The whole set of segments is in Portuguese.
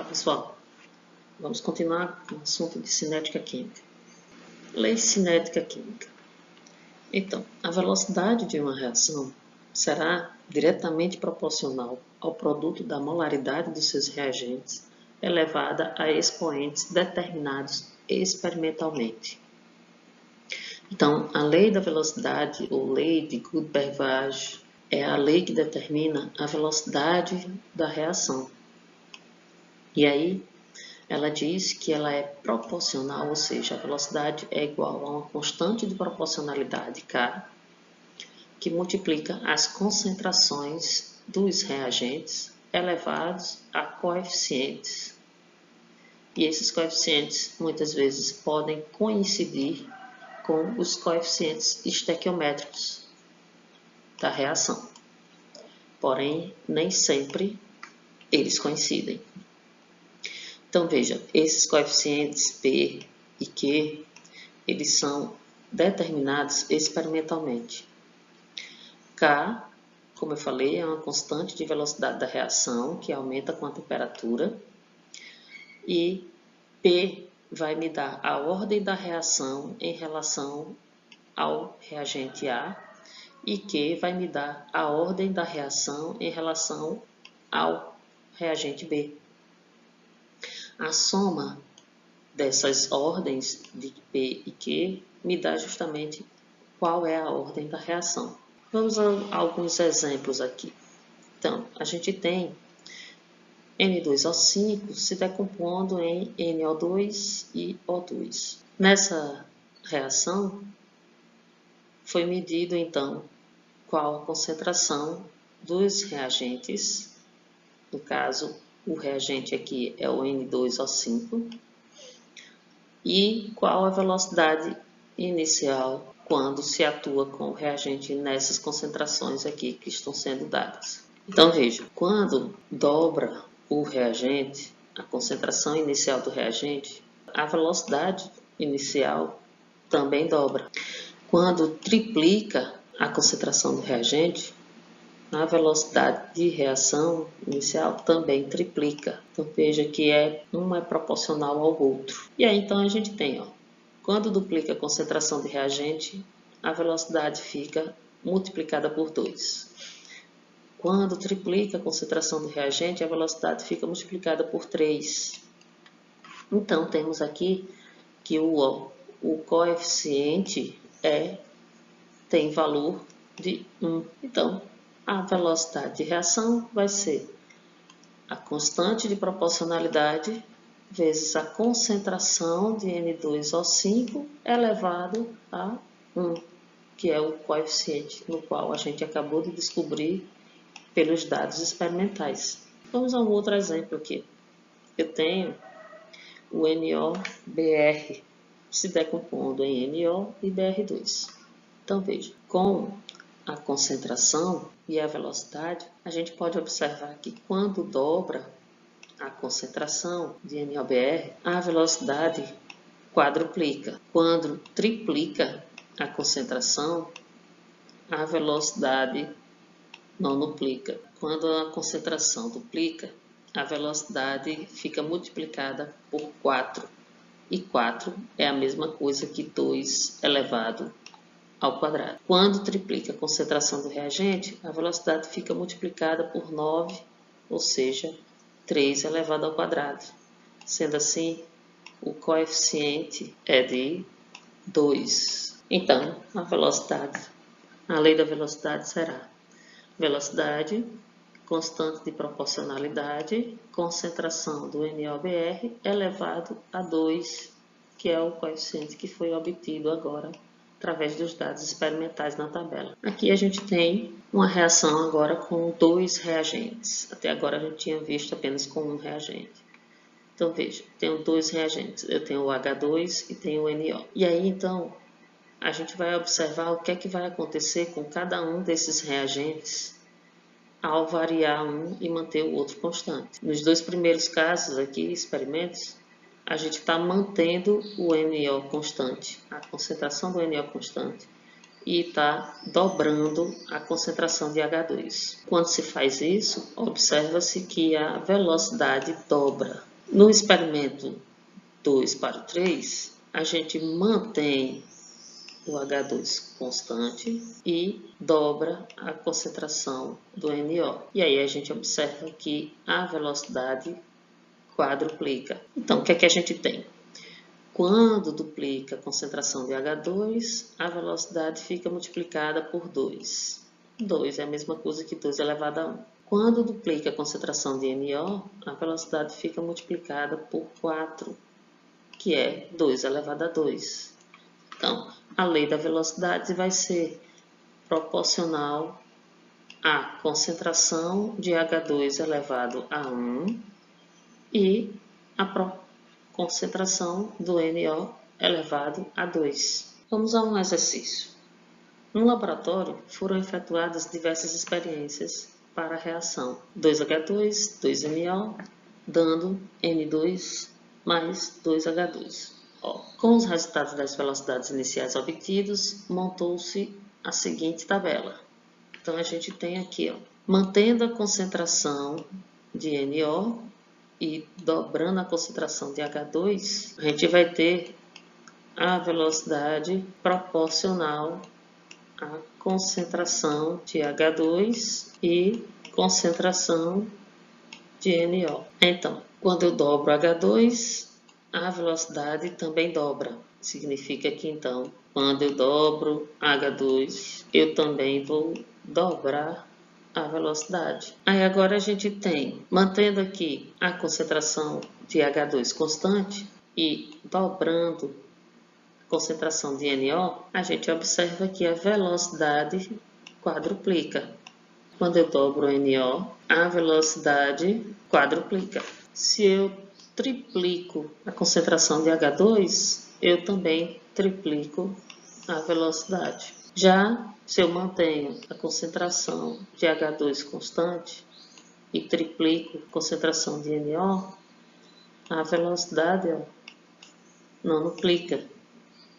pessoal, vamos continuar com o assunto de cinética química. Lei cinética química. Então, a velocidade de uma reação será diretamente proporcional ao produto da molaridade dos seus reagentes, elevada a expoentes determinados experimentalmente. Então, a lei da velocidade, ou lei de Gutenberg, é a lei que determina a velocidade da reação. E aí, ela diz que ela é proporcional, ou seja, a velocidade é igual a uma constante de proporcionalidade K, que multiplica as concentrações dos reagentes elevados a coeficientes. E esses coeficientes muitas vezes podem coincidir com os coeficientes estequiométricos da reação. Porém, nem sempre eles coincidem. Então, veja, esses coeficientes P e Q, eles são determinados experimentalmente. K, como eu falei, é uma constante de velocidade da reação, que aumenta com a temperatura. E P vai me dar a ordem da reação em relação ao reagente A. E Q vai me dar a ordem da reação em relação ao reagente B. A soma dessas ordens de P e Q me dá justamente qual é a ordem da reação. Vamos a alguns exemplos aqui. Então, a gente tem N2O5 se decompondo em NO2 e O2. Nessa reação, foi medido, então, qual a concentração dos reagentes, no caso, o reagente aqui é o N2O5, e qual a velocidade inicial quando se atua com o reagente nessas concentrações aqui que estão sendo dadas. Então veja, quando dobra o reagente, a concentração inicial do reagente, a velocidade inicial também dobra. Quando triplica a concentração do reagente, a velocidade de reação inicial também triplica. Então veja que um é proporcional ao outro. E aí então a gente tem, quando duplica a concentração de reagente, a velocidade fica multiplicada por 2. Quando triplica a concentração do reagente, a velocidade fica multiplicada por 3. Então temos aqui que o coeficiente tem valor de 1. Então, a velocidade de reação vai ser a constante de proporcionalidade vezes a concentração de N2O5 elevado a 1, que é o coeficiente no qual a gente acabou de descobrir pelos dados experimentais. Vamos a um outro exemplo aqui. Eu tenho o NOBr se decompondo em NO e Br2. Então, veja, com a concentração e a velocidade, a gente pode observar que quando dobra a concentração de NOBr, a velocidade quadruplica. Quando triplica a concentração, a velocidade nonuplica. Quando a concentração duplica, a velocidade fica multiplicada por 4. E 4 é a mesma coisa que 2 elevado ao quadrado. Quando triplica a concentração do reagente, a velocidade fica multiplicada por 9, ou seja, 3 elevado ao quadrado. Sendo assim, o coeficiente é de 2. Então, a lei da velocidade será velocidade, constante de proporcionalidade, concentração do NOBr elevado a 2, que é o coeficiente que foi obtido agora através dos dados experimentais na tabela. Aqui a gente tem uma reação agora com 2 reagentes. Até agora a gente tinha visto apenas com um reagente. Então veja, tenho 2 reagentes. Eu tenho o H2 e tenho o NO. E aí então a gente vai observar o que é que vai acontecer com cada um desses reagentes ao variar um e manter o outro constante. Nos 2 primeiros casos aqui, experimentos, a gente está mantendo o NO constante, a concentração do NO constante, e está dobrando a concentração de H2. Quando se faz isso, observa-se que a velocidade dobra. No experimento 2 para o 3, a gente mantém o H2 constante e dobra a concentração do NO. E aí a gente observa que a velocidade quadruplica. Então, o que é que a gente tem? Quando duplica a concentração de H2, a velocidade fica multiplicada por 2. 2 é a mesma coisa que 2 elevado a 1. Quando duplica a concentração de NO, a velocidade fica multiplicada por 4, que é 2 elevado a 2. Então, a lei da velocidade vai ser proporcional à concentração de H2 elevado a 1 e a concentração do NO elevado a 2. Vamos a um exercício. No laboratório, foram efetuadas diversas experiências para a reação 2H2, 2NO, dando N2 mais 2H2. Com os resultados das velocidades iniciais obtidos, montou-se a seguinte tabela. Então, a gente tem aqui, mantendo a concentração de NO e dobrando a concentração de H2, a gente vai ter a velocidade proporcional à concentração de H2 e concentração de NO. Então, quando eu dobro H2, a velocidade também dobra. Significa que, então, quando eu dobro H2, eu também vou dobrar a velocidade. Aí agora a gente tem, mantendo aqui a concentração de H2 constante e dobrando a concentração de NO, a gente observa que a velocidade quadruplica. Quando eu dobro o NO, a velocidade quadruplica. Se eu triplico a concentração de H2, eu também triplico a velocidade. Já se eu mantenho a concentração de H2 constante e triplico a concentração de NO, a velocidade não duplica.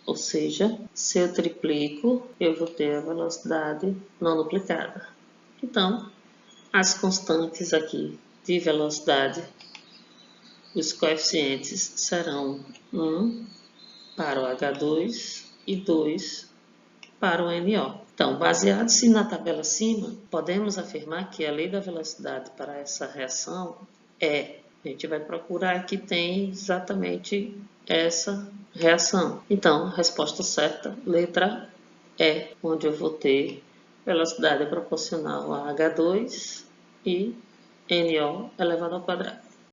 Ou seja, se eu triplico, eu vou ter a velocidade não duplicada. Então, as constantes aqui de velocidade, os coeficientes serão 1 para o H2 e 2 para o NO. Então, baseado-se na tabela acima, podemos afirmar que a lei da velocidade para essa reação a gente vai procurar que tem exatamente essa reação. Então, a resposta certa, letra E, onde eu vou ter velocidade proporcional a H2 e NO elevado ao quadrado.